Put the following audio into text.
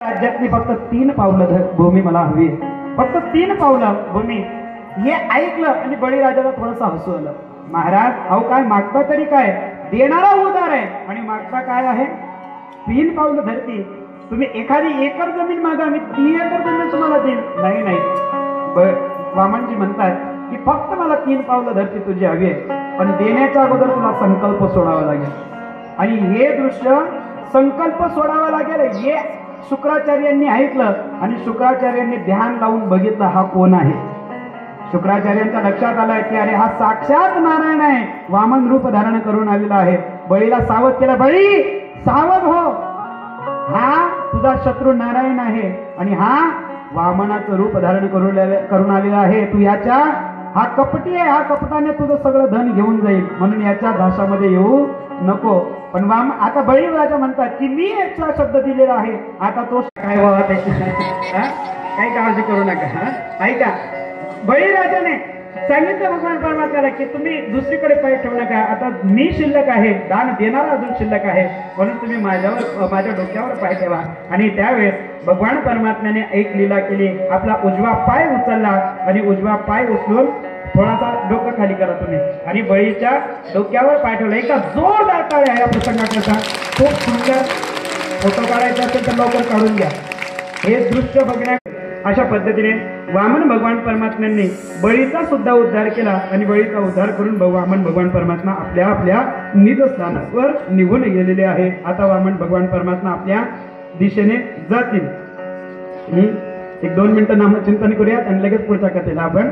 राज्यातली फक्त 3 पावलं भूमी मला हवी, फक्त 3 पावलं भूमी. हे ऐकलं आणि बळीराजाला थोडंसं हसू आलं. महाराज अहो काय मागता तरी काय, देणारा उदार आहे आणि मागता काय आहे? 3 पावलं धरती. तुम्ही एखादी एकर जमीन मागा, मी 3 एकर जमीन तुम्हाला देईन. नाही नाही, वामनजी म्हणतात की फक्त मला 3 पावलं धरती तुझी हवी आहे, पण देण्याच्या अगोदर तुला संकल्प सोडावा लागेल. आणि हे दृश्य संकल्प सोडावा लागेल हे शुक्राचार्यांनी ऐकलं आणि शुक्राचार्यांनी ध्यान लावून बघितलं हा कोण आहे. शुक्राचार्यांच्या लक्षात आलं की अरे हा साक्षात नारायण आहे, वामन रूप धारण करून आलेला आहे. बळीला सावध केलं, बळी सावध हो, हा तुझा शत्रू नारायण आहे आणि हा वामनाचं रूप धारण करून आलेला आहे. तू याच्या, हा कपटी आहे, हा कपटाने तुझं सगळं धन घेऊन जाईल, म्हणून याच्या दाशामध्ये येऊ नको. पण आता बळीराजा म्हणतात की मी याचा शब्द दिलेला आहे, आता तो काय वाहत आहे, काही काळजी करू नका. ऐका, बळीराजाने सांगितलं भगवान परमात्म्याला की तुम्ही दुसरीकडे पाय ठेवू नका, आता मी शिल्लक आहे, दान देणारा अजून शिल्लक आहे, म्हणून तुम्ही माझ्या डोक्यावर पाय ठेवा. आणि त्यावेळेस भगवान परमात्म्याने एक लीला केली, आपला उजवा पाय उचलला आणि उजवा पाय उचलून थोडासा डोकं खाली करा तुम्ही आणि बळीच्या डोक्यावर पाय ठेवला. एका जोरदार टाळ्या या प्रसंगाकरता. खूप सुंदर फोटो काढायचा असेल तर लवकर काढून घ्या. हे दृश्य बघण्या अशा पद्धतीने वामन भगवान परमात्म्यांनी बळीचा सुद्धा उद्धार केला आणि बळीचा उद्धार करून वामन भगवान परमात्मा आपल्या आपल्या निजस्थानावर निघून गेलेले आहे. आता वामन भगवान परमात्मा आपल्या दिशेने जातील. 1-2 मिनिटं नामचिंतन करूयात आणि लगेच पुढच्या कथेला आपण